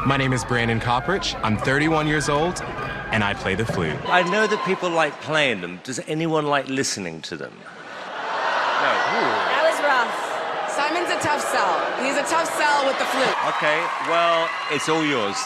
My name is Brandon Copprich. I'm 31 years old, and I play the flute. I know that people like playing them. Does anyone like listening to them? No. That was rough. Simon's a tough sell. He's a tough sell with the flute. Okay, well, it's all yours.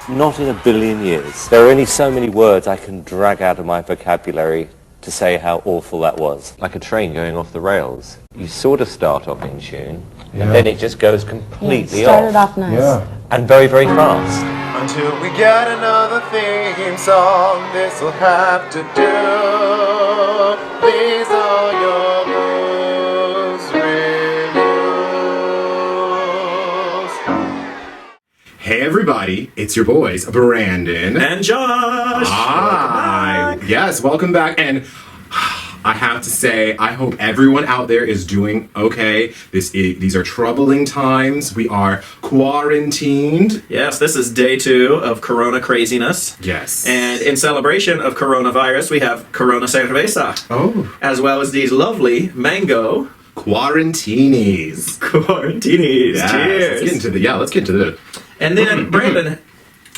Not in a billion years. There are only so many words I can drag out of my vocabulary to say how awful that was. Like a train going off the rails. You sort of start off in tune, and then it just goes completely off. Started off nice. Yeah. And very, very fast. Until we get another theme song, this'll have to do. These are your blues reviews. Hey everybody, it's your boys, Brandon and Josh. Hi. Yes, welcome back. And I have to say, I hope everyone out there is doing okay. These are troubling times. We are quarantined. Yes, this is day 2 of Corona craziness. Yes. And in celebration of coronavirus, we have Corona Cerveza. Oh. As well as these lovely mango Quarantinis. Quarantinis. Yes. Cheers. Let's get into the. And then, Brandon,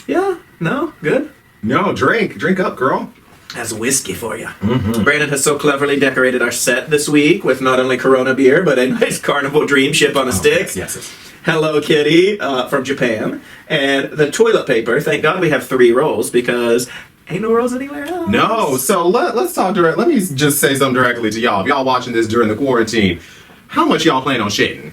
good? No, drink up, girl. That's whiskey for you. Mm-hmm. Brandon has so cleverly decorated our set this week with not only Corona beer, but a nice Carnival Dream ship on a stick. Yes. Hello Kitty from Japan. And the toilet paper, thank God we have 3 rolls because ain't no rolls anywhere else. No, so let's talk direct. Let me just say something directly to y'all. If y'all watching this during the quarantine, how much y'all plan on shitting?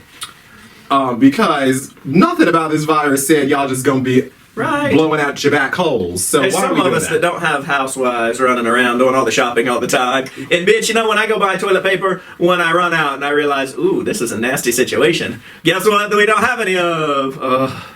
Because nothing about this virus said y'all just gonna be blowing out your back holes. So there's why some are we doing of us that don't have housewives running around doing all the shopping all the time. And bitch, when I go buy toilet paper, when I run out and I realize, ooh, this is a nasty situation. Guess what? That we don't have any of.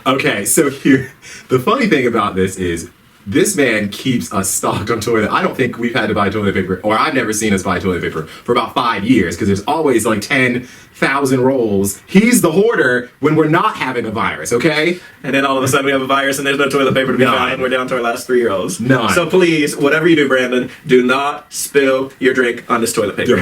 Okay, so here, the funny thing about this is, this man keeps us stocked on toilet. I don't think we've had to buy toilet paper, or I've never seen us buy toilet paper for about 5 years, because there's always like 10,000 rolls. He's the hoarder when we're not having a virus, okay? And then all of a sudden we have a virus and there's no toilet paper to be found and we're down to our last 3 rolls. None. So please, whatever you do, Brandon, do not spill your drink on this toilet paper.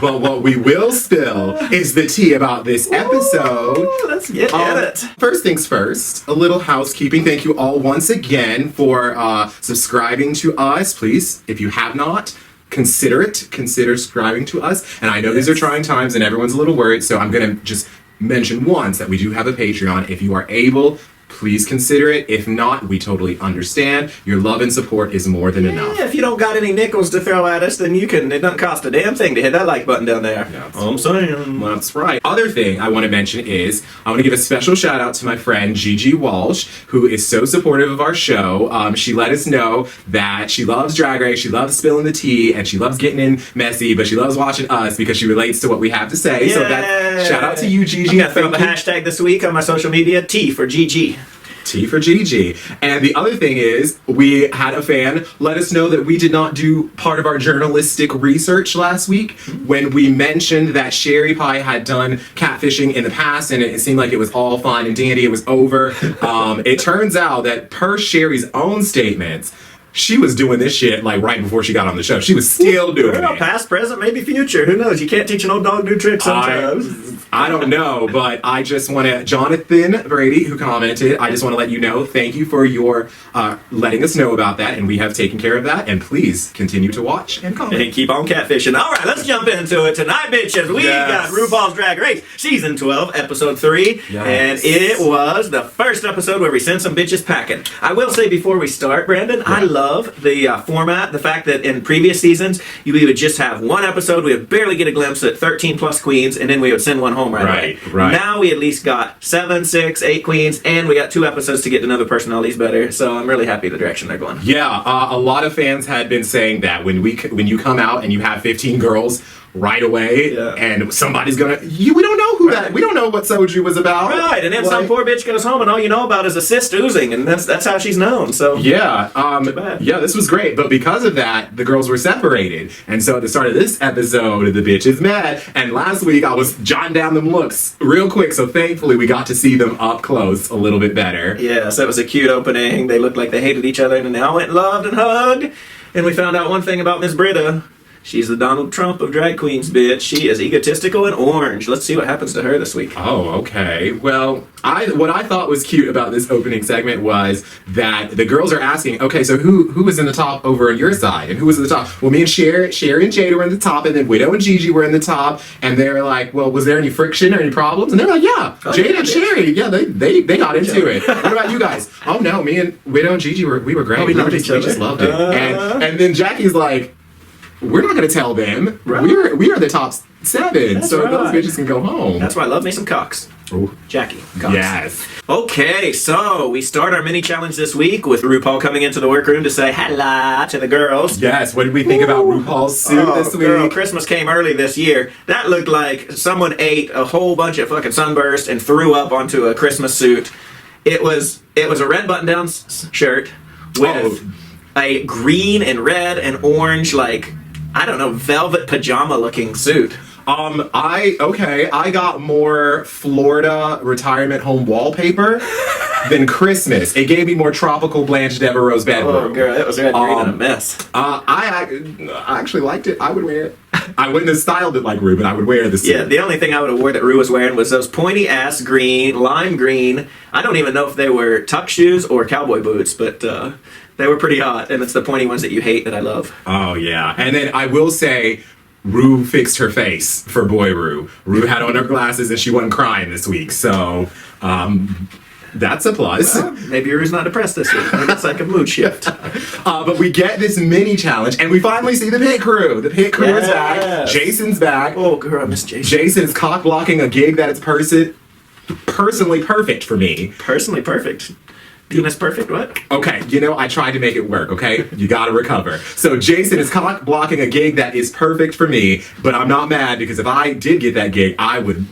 But what we will spill is the tea about this episode. Ooh, let's get at it. First things first, a little housekeeping. Thank you all once again for subscribing to us. Please, if you have not, consider subscribing to us. And I know these are trying times and everyone's a little worried, so I'm going to just mention once that we do have a Patreon. If you are able, please consider it. If not, we totally understand. Your love and support is more than enough. If you don't got any nickels to throw at us, then it doesn't cost a damn thing to hit that like button down there. Yeah, I'm saying. That's right. Other thing I want to mention is I want to give a special shout out to my friend Gigi Walsh, who is so supportive of our show. She let us know that she loves Drag Race, she loves spilling the tea, and she loves getting in messy, but she loves watching us because she relates to what we have to say. Yeah. So that shout out to you, Gigi. I'm gonna throw the hashtag this week on my social media, T for GG. T for Gigi. And the other thing is, we had a fan let us know that we did not do part of our journalistic research last week when we mentioned that Sherry Pie had done catfishing in the past and it seemed like it was all fine and dandy, it was over. It turns out that per Sherry's own statements, she was doing this shit like right before she got on the show. She was still doing it. Past, present, maybe future. Who knows? You can't teach an old dog new tricks sometimes. I don't know, but I just want to, Jonathan Brady, who commented, I just want to let you know, thank you for your letting us know about that, and we have taken care of that, and please continue to watch and comment. And keep on catfishing. All right, let's jump into it tonight, bitches. We got RuPaul's Drag Race, Season 12, Episode 3, and it was the first episode where we sent some bitches packing. I will say before we start, Brandon, I love the format, the fact that in previous seasons, we would just have one episode, we would barely get a glimpse at 13 plus queens, and then we would send one home right away. Now we at least got 7, 6, 8 queens, and we got 2 episodes to get to know the personalities better, so I'm really happy the direction they're going. Yeah, a lot of fans had been saying that when you come out and you have 15 girls, right away, Yeah. and somebody's gonna. We don't know who that. We don't know what Soju was about. Right, and then some poor bitch goes home, and all you know about is a cyst oozing, and that's how she's known. So Yeah, bad. yeah, this was great, but because of that, the girls were separated, and so at the start of this episode, the bitches met. And last week, I was jotting down them looks real quick, so thankfully we got to see them up close a little bit better. yeah, so it was a cute opening. They looked like they hated each other, and then they all went and loved and hugged. And we found out one thing about Miss Britta. She's the Donald Trump of drag queens, bitch. She is egotistical and orange. Let's see what happens to her this week. Oh, okay. Well, what I thought was cute about this opening segment was that the girls are asking, okay, so who was in the top over on your side, and who was in the top? Well, me and Sherry and Jada were in the top, and then Widow and Gigi were in the top, and they're like, well, was there any friction or any problems? And they're like, yeah, Jada and Sherry, yeah, they got into it. What about you guys? Oh no, me and Widow and Gigi we were great. we loved We each other. just loved it. And then Jackie's like, we're not going to tell them. Right. We are the top 7, That's so right. those bitches can go home. That's why I love me some Cox. Ooh. Jackie Cox. Yes. Okay, so we start our mini challenge this week with RuPaul coming into the workroom to say hello to the girls. Yes. What did we think about RuPaul's suit this week? Girl, Christmas came early this year. That looked like someone ate a whole bunch of fucking Sunburst and threw up onto a Christmas suit. It was a red button-down shirt with a green and red and orange, like, I don't know, velvet pajama-looking suit. I got more Florida retirement home wallpaper than Christmas. It gave me more tropical Blanche Devereaux's bedroom. Oh, girl, it was red, green, and a mess. I actually liked it. I would wear it. I wouldn't have styled it like Rue, but I would wear the suit. Yeah, the only thing I would have worn that Rue was wearing was those pointy-ass green, lime green. I don't even know if they were tuck shoes or cowboy boots, but they were pretty hot, and it's the pointy ones that you hate that I love. Oh, yeah. And then I will say, Rue fixed her face for Boy Rue. Rue had on her glasses and she wasn't crying this week, so that's a plus. Well, maybe Rue's not depressed this week. Maybe it's like a mood shift. But we get this mini challenge, and we finally see the pit crew. The pit crew is back. Yes. Jason's back. Oh, girl, I miss Jason. Jason is cock blocking a gig that is personally perfect for me. Personally perfect. Penis perfect, what? Okay, I tried to make it work, okay? You gotta recover. So Jason is cock blocking a gig that is perfect for me, but I'm not mad because if I did get that gig,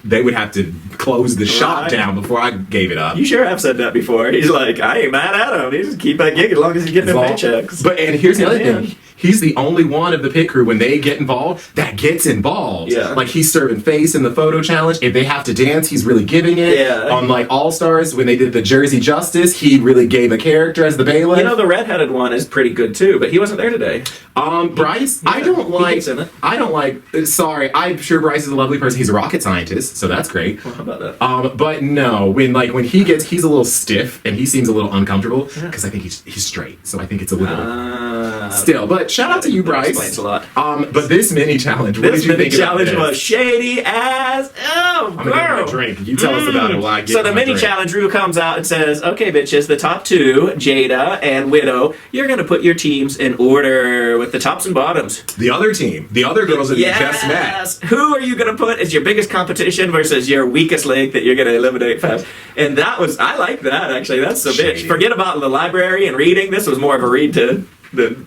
they would have to close the shop Right. down before I gave it up. You sure have said that before. He's like, I ain't mad at him. He just keep that gig as long as he's getting them paychecks. And here's the other Yeah. thing. He's the only one of the pit crew when they get involved that gets involved. Yeah. Like he's serving face in the photo challenge. If they have to dance, he's really giving it. Yeah. On like All Stars, when they did the Jersey Justice, he really gave a character as the bailiff. You know, the redheaded one is pretty good too, but he wasn't there today. Bryce, Yeah, I don't he like. gets in it. I don't like. Sorry, I'm sure Bryce is a lovely person. He's a rocket scientist, so that's great. How about that? But no, when he's a little stiff and he seems a little uncomfortable because I think he's straight, so I think it's a little still. But shout out to you, that Bryce. explains a lot. But this mini challenge, what This did you mini think challenge about this? was shady as I'm gonna get my drink. You tell us about it while I get So the my mini drink. challenge, Rue comes out and says, okay, bitches, the top 2, Jada and Widow, you're going to put your teams in order with the tops and bottoms. The other team, the other girls that you just met. Yes. Who are you going to put as your biggest competition versus your weakest link that you're going to eliminate fast? And I like that, actually. That's the bitch. Shady. Forget about the library and reading. This was more of a read to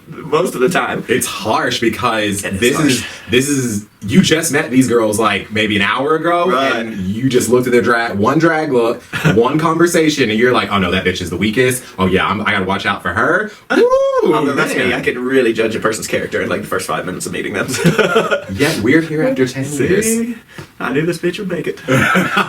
most of the time. It's harsh because It is this harsh. is you just met these girls like maybe an hour ago, Right. and you just looked at their one drag look, one conversation, and you're like, oh no, that bitch is the weakest. Oh yeah, I gotta watch out for her. Ooh, That's me. man. I could really judge a person's character in like the first 5 minutes of meeting them. Yet we're here after 10 years. See? I knew this bitch would make it.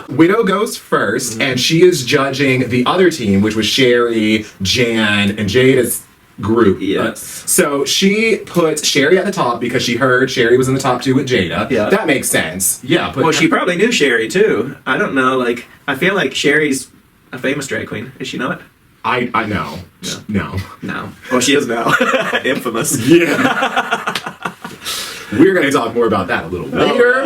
Widow goes first, and she is judging the other team, which was Sherry, Jan, and Jada's group. Yes. So she puts Sherry at the top because she heard Sherry was in the top 2 with Jada. Yeah. That makes sense. Yeah. But Well, she probably knew Sherry too. I don't know. Like, I feel like Sherry's a famous drag queen. Is she not? I know. No. No. Well, she is now. Infamous. Yeah. We're going to talk more about that a little later.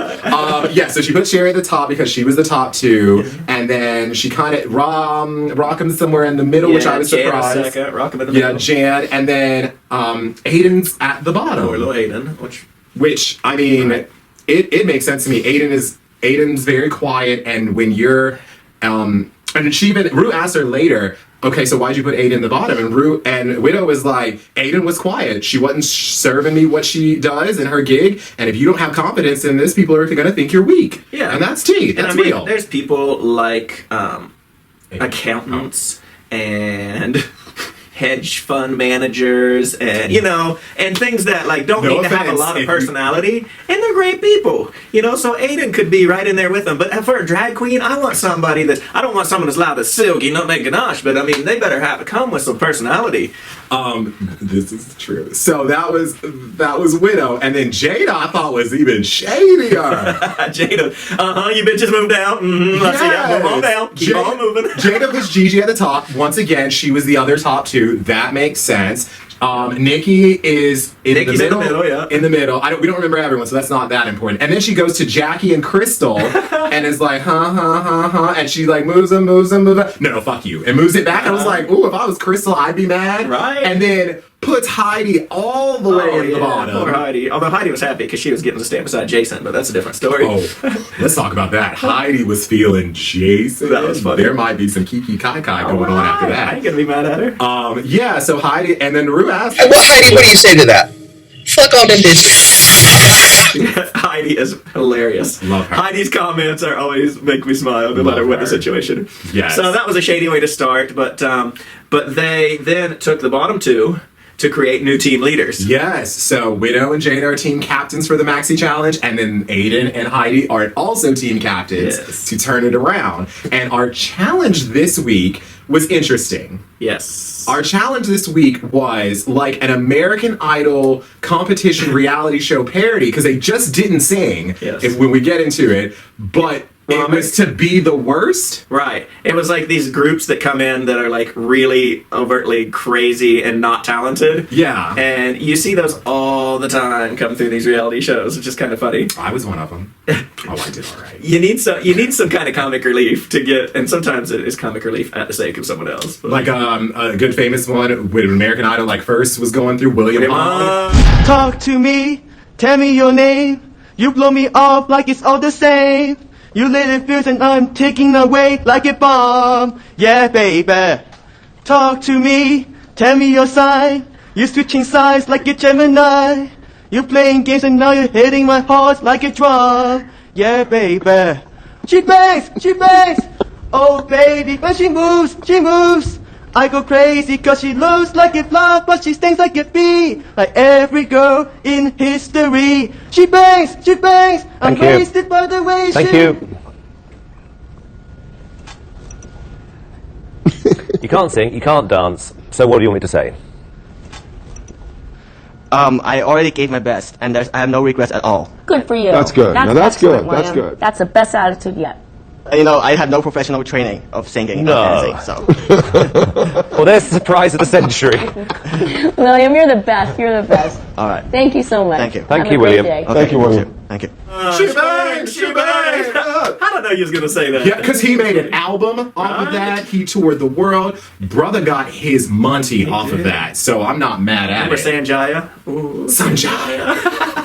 Yeah, so she put Sherry at the top because she was the top 2, and then she kind of rock him somewhere in the middle, which I was Jan a surprised. second, rock him in the Yeah, middle. Jan, and then Aiden's at the bottom. Or little Aiden, Which, I mean, Right. it makes sense to me. Aiden's very quiet, and when you're and she even Rue asked her later, okay, so why'd you put Aiden in the bottom? And Widow was like, Aiden was quiet. She wasn't serving me what she does in her gig. And if you don't have confidence in this, people are going to think you're weak. Yeah. And that's tea. That's real. There's people like accountants and hedge fund managers and and things that like don't need to have a lot of personality, and they're great people, so Aiden could be right in there with them. But for a drag queen, I don't want someone that's loud as silky, nutmeg ganache, but I mean they better come with some personality. This is true. So that was Widow, and then Jada I thought was even shadier. Jada, you bitches move down. Let's see, move on down. Keep on moving. Jada was Gigi at the top. Once again, she was the other top two. That makes sense. Nikki is Nikki's in the middle, yeah. In the middle. We don't remember everyone, so that's not that important. And then she goes to Jackie and Crystal and is like, and she like moves them. No, fuck you. And moves it back. I was like, ooh, if I was Crystal, I'd be mad. Right. And then puts Heidi all the way in the bottom. Poor Heidi. Although Heidi was happy because she was getting to stand beside Jason, but that's a different story. Oh, let's talk about that. Heidi was feeling Jason. That was funny. There might be some Kiki Kai going on after that. I ain't gonna be mad at her. Yeah, so Heidi, and then Rue asked. Well, Heidi, what do you say to that? Fuck all them bitches. Heidi is hilarious. Love her. Heidi's comments always make me smile, no matter what the situation. Yes. So that was a shady way to start, but they then took the bottom two to create new team leaders. Yes, so Widow and Jada are team captains for the Maxi Challenge, and then Aiden and Heidi are also team captains to turn it around. And our challenge this week was interesting. Yes. Our challenge this week was like an American Idol competition reality show parody, because they just didn't sing when we get into it, but it was to be the worst. Right. It was like these groups that come in that are like really overtly crazy and not talented. Yeah. And you see those all the time come through these reality shows, which is kind of funny. I was one of them. I did all right. You need some kind of comic relief to get, and sometimes it is comic relief at the sake of someone else. But. Like a good famous one with American Idol, like first was going through William Hung. Talk to me, tell me your name. You blow me off like it's all the same. You lit it fierce and I'm taking away like a bomb. Yeah, baby. Talk to me, tell me your sign. You switching sides like a Gemini. You playing games and now you're hitting my heart like a drum. Yeah, baby. She bangs, she bangs. Oh, baby, when she moves, she moves. I go crazy cause she looks like a flower, but she stings like a bee. Like every girl in history. She bangs, she bangs. I'm wasted by the way Thank you. You can't sing, you can't dance, so what do you want me to say? I already gave my best, and I have no regrets at all. Good for you. That's good. Now that's good. excellent, That's William. good. That's the best attitude yet. I have no professional training of singing or dancing, so. Well, there's the surprise of the century. William, you're the best. You're the best. All right. Thank you so much. Thank you. Thank Have you, a great William. day. Thank you, William. Thank you. She bangs, she bangs. I don't know you was going to say that. Yeah, because he made an album off of that. He toured the world. Brother got his money off of that, so I'm not mad at Remember it. Sanjaya? Ooh. Sanjaya.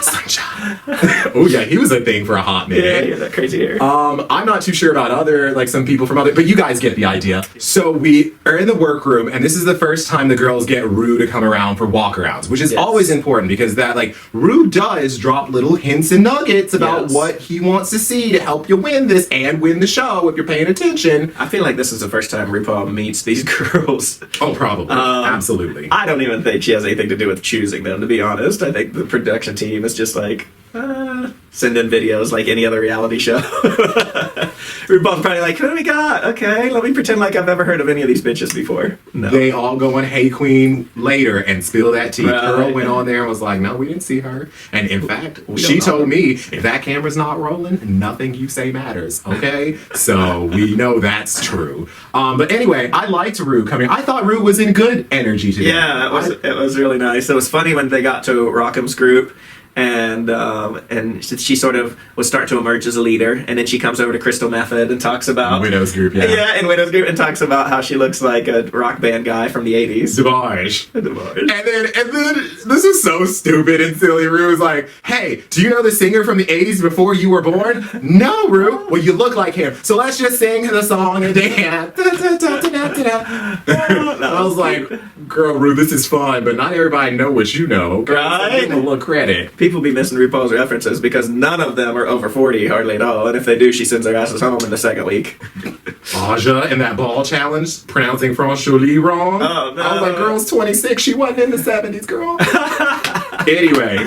Sanjaya. Oh yeah, he was a thing for a hot minute. Yeah, that crazy hair. I'm not too sure about some people from other, but you guys get the idea. So we are in the workroom, and this is the first time the girls get Rue to come around for walkarounds, which is always important because that Rue does drop little hints and nuggets about what he wants to see to help you win this and win the show if you're paying attention. I feel like this is the first time RuPaul meets these girls. Oh, probably. Absolutely. I don't even think she has anything to do with choosing them, to be honest. I think the production team is just like, send in videos like any other reality show. RuPaul's probably like, who do we got? Okay, let me pretend like I've never heard of any of these bitches before. No. They all go on Hey Queen later and spill that tea. Right. Pearl went on there and was like, no, we didn't see her. And in fact, she told me, if that camera's not rolling, nothing you say matters. Okay? So we know that's true. But anyway, I liked Rue coming. I thought Rue was in good energy today. Yeah, it was really nice. It was funny when they got to Rockham's group and she sort of was starting to emerge as a leader, and then she comes over to Crystal Method and talks about Widow's Group, yeah, in Widow's Group, and talks about how she looks like a rock band guy from the 80s. DeBarge. And then this is so stupid and silly. Rue was like, "Hey, do you know the singer from the 80s before you were born?" "No, Rue." "Well, you look like him. So let's just sing the song and dance." I was like, "Girl, Rue, this is fun, but not everybody know what you know." Right? Give them a little credit. People be missing RuPaul's references because none of them are over 40 hardly at all, and if they do, she sends their asses home in the second week. Aja in that ball challenge pronouncing Franchouly wrong. Oh, no. I was like, "Girl's 26. She wasn't in the 70s, girl." Anyway,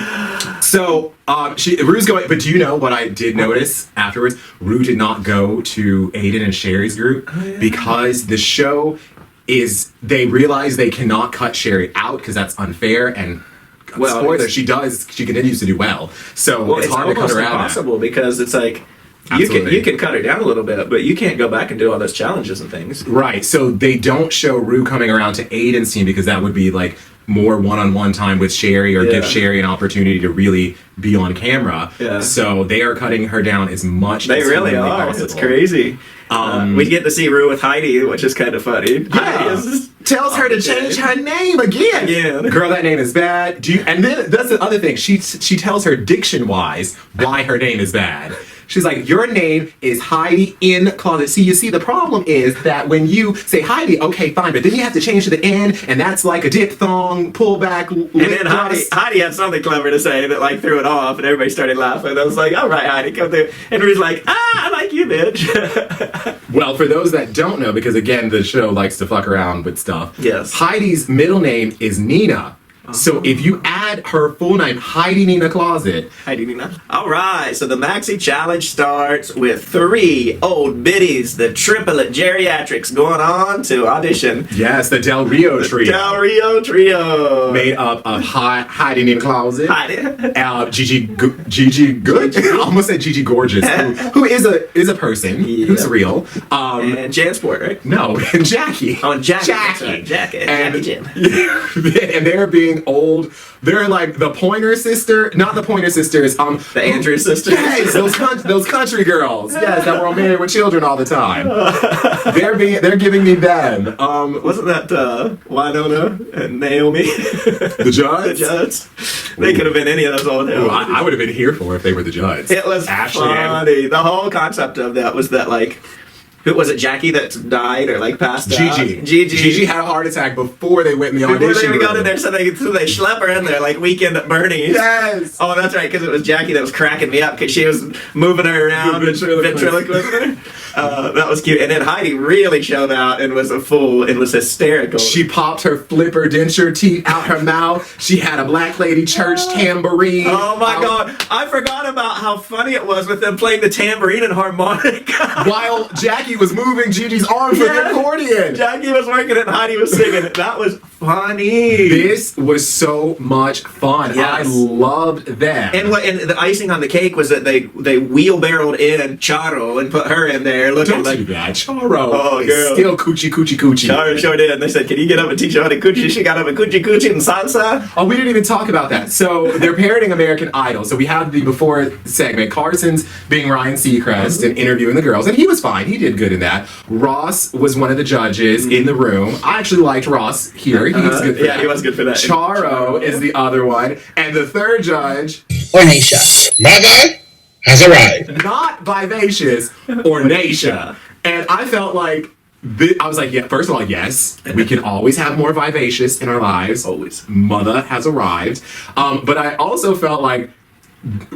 so Rue's going, but do you know what I did notice afterwards? Rue did not go to Aiden and Sherry's group because the show they realize they cannot cut Sherry out because that's unfair, and spoiler, she continues to do well. So it's hard to cut her out. It's impossible because it's like you can cut her down a little bit, but you can't go back and do all those challenges and things. Right. So they don't show Rue coming around to Aiden's team because that would be like more one-on-one time with Sherry, or give Sherry an opportunity to really be on camera. Yeah. So they are cutting her down as much they as really are. possible. It's crazy. We get to see Rue with Heidi, which is kind of funny. Yeah. Tells her to change her name again. Girl, that name is bad. And then that's the other thing. She tells her diction-wise why her name is bad. She's like, "Your name is Heidi in closet." See, the problem is that when you say Heidi, okay, fine, but then you have to change to the N, and that's like a diphthong, pullback. And then Heidi had something clever to say that like threw it off, and everybody started laughing. I was like, "All right, Heidi, come through." And Rue's like, "I like you, bitch." Well, for those that don't know, because again, the show likes to fuck around with stuff. Yes. Heidi's middle name is Nina. So if you add her full name, Heidi Nina Closet. Heidi Nina. All right, so the Maxi Challenge starts with 3 old biddies, the triplet geriatrics, going on to audition. Yes, the Del Rio trio. Del Rio trio. Made up of Heidi Nina Closet. Heidi. Gigi Good? I almost said Gigi Gorgeous, who is a person, who's real. And Jansport, right? No, and Jackie. Oh, and Jackie. Jackie. Jackie Jim. And they're being old. They're like the Pointer Sister, not the Pointer Sisters. The Andrews sisters. Yes, those country girls. Yes, that were all married with children all the time. They're giving me them. Wasn't that Winona and Naomi? The Judds? The Judds. They could have been any of those old. I would have been here for if they were the Judds. It was funny. The whole concept of that was that like. Who was it? Jackie that died or like passed out? Gigi had a heart attack before they went in the audition room. Before they got in there, so they schlep her in there like Weekend at Bernie's. Yes. Oh, that's right, because it was Jackie that was cracking me up because she was moving her around, ventriloquisting her. That was cute. And then Heidi really showed out and was a fool and was hysterical. She popped her flipper denture teeth out her mouth. She had a Black Lady Church tambourine. Oh my God! I forgot about how funny it was with them playing the tambourine and harmonica while Jackie was moving Gigi's arm for the accordion. Jackie was working it and Heidi was singing it. That was funny. This was so much fun. Yes. I loved that. And the icing on the cake was that they wheelbarrowed in Charo and put her in there looking Don't like do that. Charo. Oh, girl. Still coochie. Charo sure did. And they said, "Can you get up and teach her how to coochie?" She got up and coochie and salsa. Oh, we didn't even talk about that. So they're parodying American Idol. So we had the before segment. Carson's being Ryan Seacrest and interviewing the girls, and he was fine. He did good in that. Ross was one of the judges in the room. I actually liked Ross here. He was good for that. He was good for that. Charo is the other one. And the third judge... Ornacia. My guy has arrived. Not Vivacious, Ornacia. And I felt like... I was like, yeah, first of all, yes, we can always have more Vivacious in our lives. Always. Mother has arrived. But I also felt like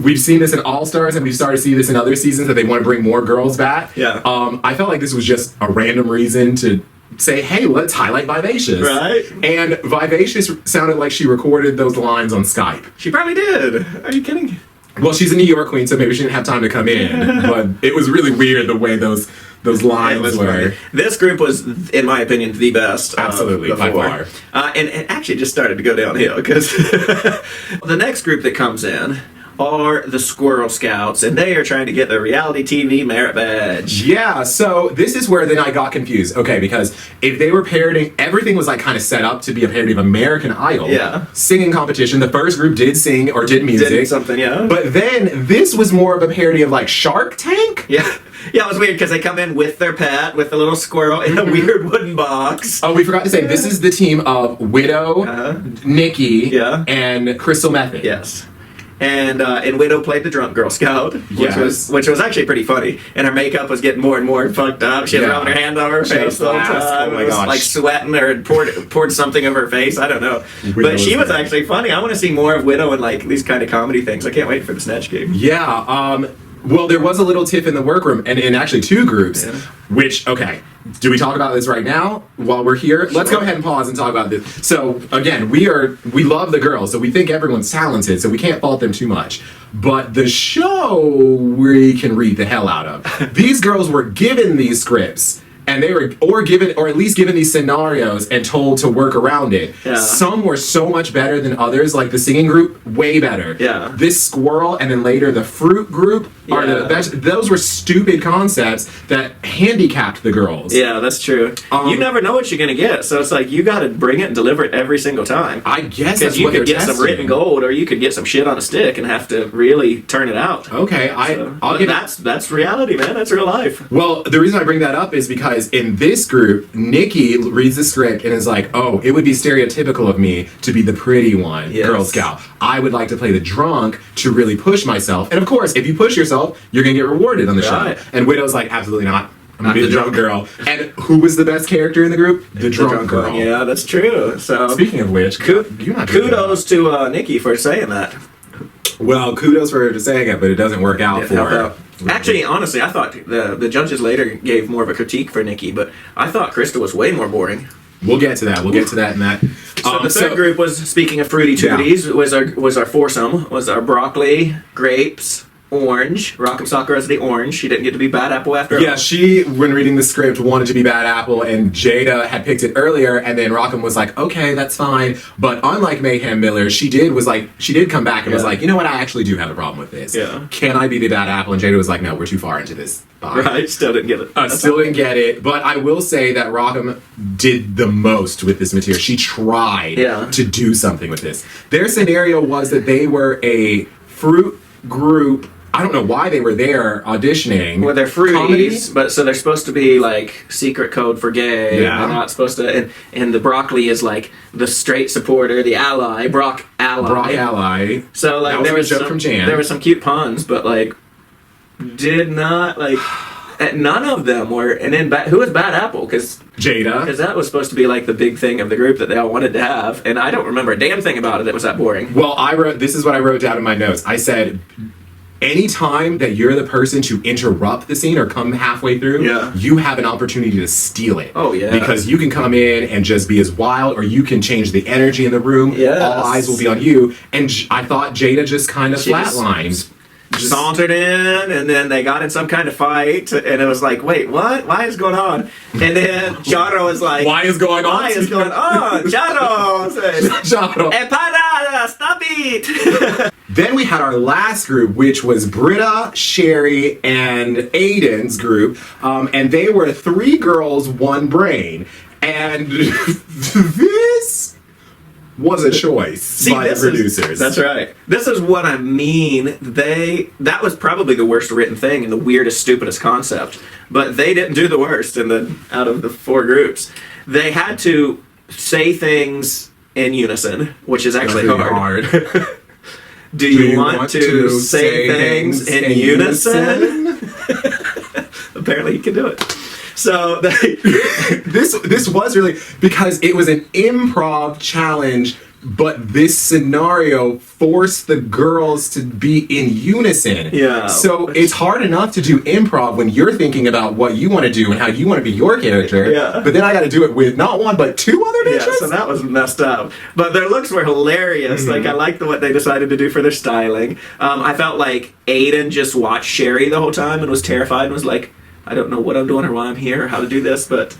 we've seen this in All Stars, and we've started to see this in other seasons that they want to bring more girls back. Yeah. I felt like this was just a random reason to say, hey, let's highlight Vivacious. Right. And Vivacious sounded like she recorded those lines on Skype. She probably did. Are you kidding? Well, she's a New York queen, so maybe she didn't have time to come in. But it was really weird the way those lines were. Funny. This group was, in my opinion, the best. Absolutely, by far. And it actually just started to go downhill because the next group that comes in are the Squirrel Scouts, and they are trying to get the reality TV merit badge. Yeah, so this is where then I got confused. Okay, because if they were parodying, everything was like kind of set up to be a parody of American Idol. Yeah. Singing competition. The first group did sing or did music. Did something, yeah. But then this was more of a parody of like Shark Tank. Yeah. Yeah, it was weird because they come in with their pet, with a little squirrel in a weird wooden box. Oh, we forgot to say, this is the team of Widow, Nikki, Yeah. and Crystal Method. Yes. And Widow played the drunk Girl Scout, Yes. which was actually pretty funny. And her makeup was getting more and more fucked up. She was Yeah. rubbing her hand over her She had face the whole flasks. time. Oh my It was, gosh. like sweating or had poured something over her face. I don't know. Widow But she was was great. actually funny. I want to see more of Widow and like these kind of comedy things. I can't wait for the Snatch Game. Yeah, well, there was a little tiff in the workroom, and in actually two groups, which, okay, do we talk about this right now while we're here? Let's go ahead and pause and talk about this. So, again, we love the girls, so we think everyone's talented, so we can't fault them too much. But the show, we can read the hell out of. These girls were given these scripts, and they were, or at least given these scenarios and told to work around it. Yeah. Some were so much better than others, like the singing group, way better. Yeah. This squirrel and then later the fruit group are Yeah. the best. Those were stupid concepts that handicapped the girls. Yeah, that's true. You never know what you're gonna get, so it's like you got to bring it and deliver it every single time. I guess Because that's you what could they're get some testing. written gold, or you could get some shit on a stick and have to really turn it out. Okay, I'll give it. That's reality, man. That's real life. Well, the reason I bring that up is because in this group, Nikki reads the script and is like, "Oh, it would be stereotypical of me to be the pretty one, Yes. Girl Scout. I would like to play the drunk to really push myself. And of course, if you push yourself, you're gonna get rewarded on the Right. show." And Widow's like, "Absolutely not. I'm gonna Not be the the drunk girl." And who was the best character in the group? The drunk girl. one. Yeah, that's true. So Speaking of which, you're not doing kudos to Nikki for saying that. that. Well, kudos for her saying it, but it doesn't work out for Help her. out. Actually, honestly, I thought the judges later gave more of a critique for Nikki, but I thought Krista was way more boring. We'll get to that. We'll get to that in that. So the third group was, speaking of fruity tooties, was our foursome, was our broccoli, grapes, orange. Rock'em Sakura as the orange. She didn't get to be Bad Apple after all. Yeah, she, when reading the script, wanted to be Bad Apple, and Jada had picked it earlier, and then Rock'em was like, "Okay, that's fine." But unlike Mayhem Miller, she did come back and was like, "You know what? I actually do have a problem with this. Yeah. Can I be the Bad Apple?" And Jada was like, "No, we're too far into this." Bye. Right, still didn't get it. Still didn't get it, but I will say that Rock'em did the most with this material. She tried to do something with this. Their scenario was that they were a fruit group. I don't know why they were there auditioning. Well, they're Comedy? fruities, but so they're supposed to be like secret code for gay. Yeah. They're not supposed to. And the broccoli is like the straight supporter, the ally, Brock ally. Brock Ally. So like That was there a was joke some, from Jan. There were some cute puns, but like did not like. None of them were. And then who was Bad Apple? Because Jada. that was supposed to be like the big thing of the group that they all wanted to have, and I don't remember a damn thing about it that was that boring. Well, this is what I wrote down in my notes. I said, anytime that you're the person to interrupt the scene or come halfway through, you have an opportunity to steal it. Oh, yeah. Because you can come in and just be as wild, or you can change the energy in the room. Yes. All eyes will be on you. And I thought Jada just kind of She just flatlined. Sauntered in, and then they got in some kind of fight, and it was like, wait, what? Why is going on? And then Jaro was like, Why is going on? Why is going on? Jaro said, Jaro. Para, stop it! Then we had our last group, which was Britta, Sherry, and Aiden's group. And they were 3 girls, 1 brain. And this was a choice by the producers. That's right. This is what I mean. That was probably the worst written thing and the weirdest, stupidest concept. But they didn't do the worst out of the 4 groups. They had to say things in unison, which is actually hard. Do you want to say things in unison? Apparently you can do it. So this was really, because it was an improv challenge, but this scenario forced the girls to be in unison. Yeah. So it's hard enough to do improv when you're thinking about what you want to do and how you want to be your character. Yeah. But then I got to do it with not 1 but 2 other bitches. yeah, so that was messed up. But their looks were hilarious. Like, I liked what they decided to do for their styling. I felt like Aiden just watched Sherry the whole time and was terrified and was like, I don't know what I'm doing or why I'm here or how to do this, but...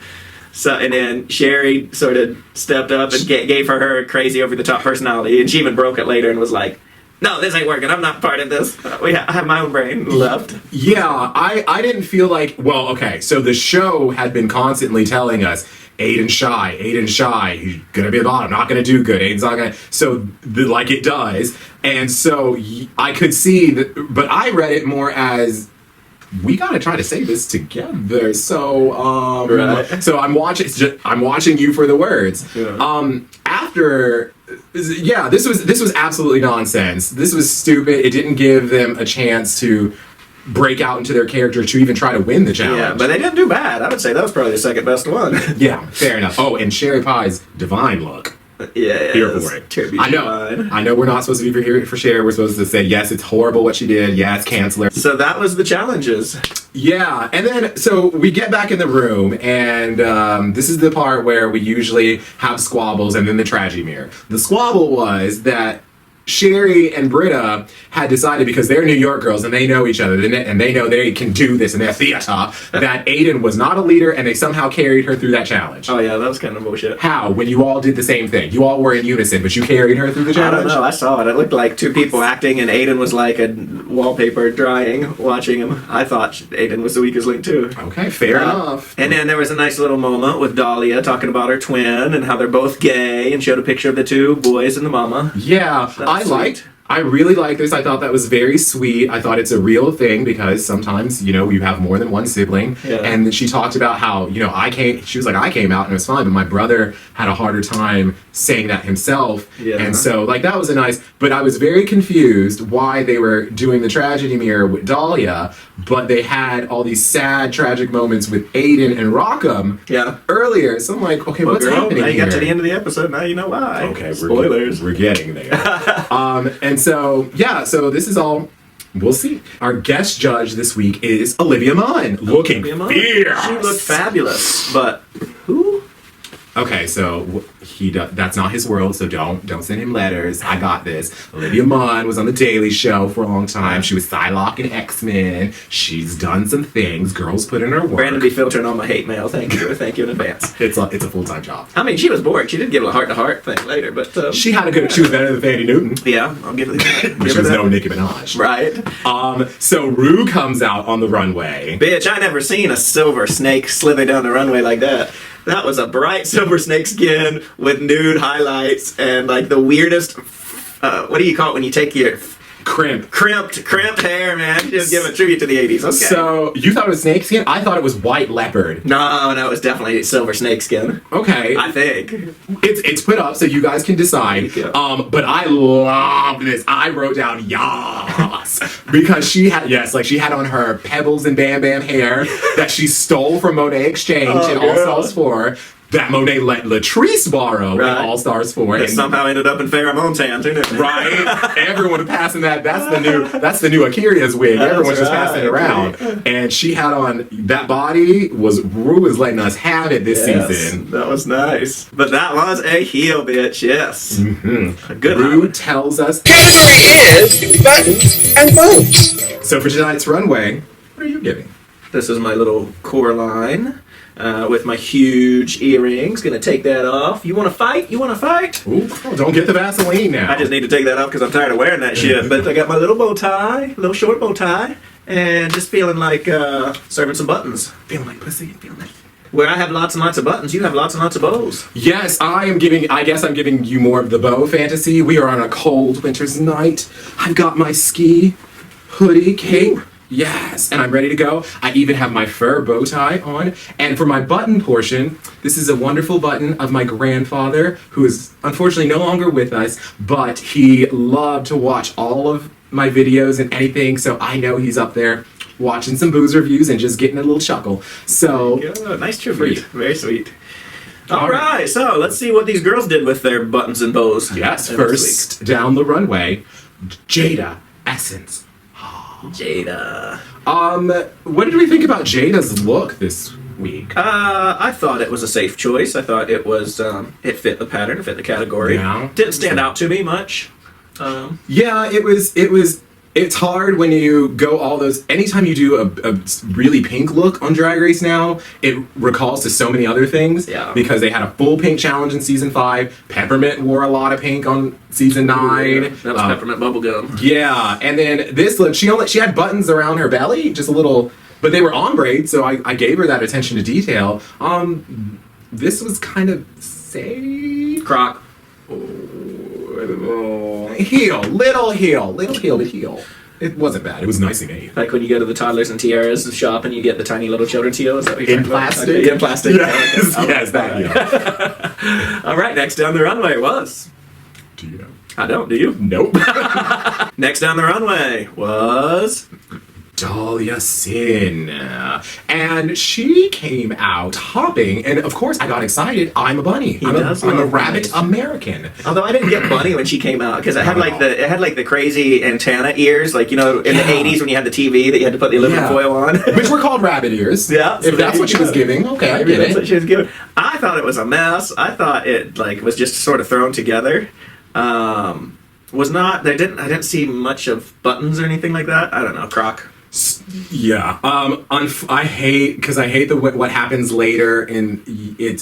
And then Sherry sort of stepped up and gave her crazy over-the-top personality, and she even broke it later and was like, no, this ain't working. I'm not part of this. I have my own brain left. Yeah, I didn't feel like, well, okay, so the show had been constantly telling us, Aiden's shy, he's gonna be the bottom, not gonna do good, Aiden's not gonna, so, like it does, and so I could see that, but I read it more as, we gotta try to say this together, so, Right. so I'm watching you for the words. Yeah. This was absolutely nonsense. This was stupid. It didn't give them a chance to break out into their character to even try to win the challenge. Yeah, but they didn't do bad. I would say that was probably the second best one. Yeah, fair enough. Oh, and Sherry Pie's divine look. Yeah, Here for it. Terribly I know. fine. I know we're not supposed to be here for Sherry. We're supposed to say, yes, it's horrible what she did. Yes, cancel her. So that was the challenges. Yeah, and then, so we get back in the room, and this is the part where we usually have squabbles and then the tragedy mirror. The squabble was that Sherry and Britta had decided, because they're New York girls and they know each other and they know they can do this in their theater, that Aiden was not a leader and they somehow carried her through that challenge. Oh yeah, that was kind of bullshit. How? When you all did the same thing. You all were in unison, but you carried her through the I challenge? don't know. I saw it. It looked like two people acting, and Aiden was like a wallpaper drying, watching him. I thought Aiden was the weakest link too. Okay, fair enough. And then there was a nice little moment with Dahlia talking about her twin and how they're both gay, and showed a picture of the two boys and the mama. Yeah, I really like this. I thought that was very sweet. I thought it's a real thing because sometimes, you know, you have more than one sibling. Yeah. And she talked about how, you know, she was like, I came out and it was fine, but my brother had a harder time saying that himself. Yeah. And so, like, that was but I was very confused why they were doing the tragedy mirror with Dahlia, but they had all these sad, tragic moments with Aiden and Rockham earlier. So I'm like, okay, what's happening now you here? got to the end of the episode, now you know why. Okay, spoilers. We're getting there. And so, yeah, so this is all, we'll see. Our guest judge this week is Olivia Munn, looking fierce. She looked fabulous, but who? Okay, so that's not his world, so don't send him letters. I got this. Olivia Munn was on The Daily Show for a long time. She was Psylocke in X-Men. She's done some things. Girls put in her work. Brandon be filtering all my hate mail. Thank you in advance. It's a full-time job. I mean, she was bored. She did give a heart-to-heart thing later, but she had a good. She was better than Fanny Newton. Yeah, I'll give it. Which was no Nicki Minaj. Right. So Rue comes out on the runway. Bitch, I never seen a silver snake slither down the runway like that. That was a bright silver snake skin with nude highlights and like the weirdest, what do you call it when you take your crimped hair, man. Just giving tribute to the 80s. Okay. So you thought it was snakeskin? I thought it was white leopard. No, it was definitely silver snakeskin. Okay. I think. It's put up so you guys can decide. But I love this. I wrote down yas because she had on her Pebbles and Bam Bam hair that she stole from Monet Exchange in All Stars 4. That Monet let Latrice borrow in All Stars 4. It somehow ended up in Pheromone's hands, didn't it? Right? Everyone was passing that. That's the new Akira's wig. Everyone's just passing it around. And she had on that body. Rue was letting us have it this season. That was nice. But that was a heel, bitch, yes. Mm-hmm. A good Rue tells us category is buttons and bows. So for tonight's runway, what are you giving? This is my little core line. With my huge earrings. Gonna take that off. You wanna fight? Ooh, don't get the Vaseline now. I just need to take that off because I'm tired of wearing that shit. But I got my little bow tie, little short bow tie, and just feeling like serving some buttons. Feeling like pussy. Feeling like... Where I have lots and lots of buttons, you have lots and lots of bows. Yes, I guess I'm giving you more of the bow fantasy. We are on a cold winter's night. I've got my ski, hoodie, cape. Yes, and I'm ready to go. I even have my fur bow tie on. And for my button portion, this is a wonderful button of my grandfather, who is unfortunately no longer with us, but he loved to watch all of my videos and anything, so I know he's up there watching some booze reviews and just getting a little chuckle. So, nice tribute. Very sweet. All right, so let's see what these girls did with their buttons and bows. Yes, first down the runway, Jada Essence. Jada. What did we think about Jada's look this week? I thought it was a safe choice. I thought it was, it fit the pattern, it fit the category. Yeah. Didn't stand out to me much. Yeah, it It's hard when you go all those. Anytime you do a really pink look on Drag Race now, it recalls to so many other things. Yeah. Because they had a full pink challenge in season 5. Peppermint wore a lot of pink on season 9. That was peppermint bubblegum. Yeah, and then this look, she had buttons around her belly, just a little, but they were ombre, so I gave her that attention to detail. This was kind of Croc. little heel, but heel. It wasn't bad. It was nicely made. Like when you go to the toddlers and tiaras shop and you get the tiny little children's heels. In plastic? Okay, in plastic. Yes, Okay. yes, that heel. All right, next down the runway was... Do you know? I don't, do you? Nope. Next down the runway was... Dahlia Sin. And she came out hopping, and of course I got excited. I'm a bunny. I'm a rabbit American. Although I didn't get bunny when she came out because it had like the crazy antenna ears, like in the 80s when you had the TV that you had to put the aluminum foil on, which were called rabbit ears. Yeah, if that's what she was giving, okay, I get that's it. what she was giving. I thought it was a mess. I thought it was just sort of thrown together. Was not. I didn't see much of buttons or anything like that. I don't know. Croc. Yeah. I hate what happens later, and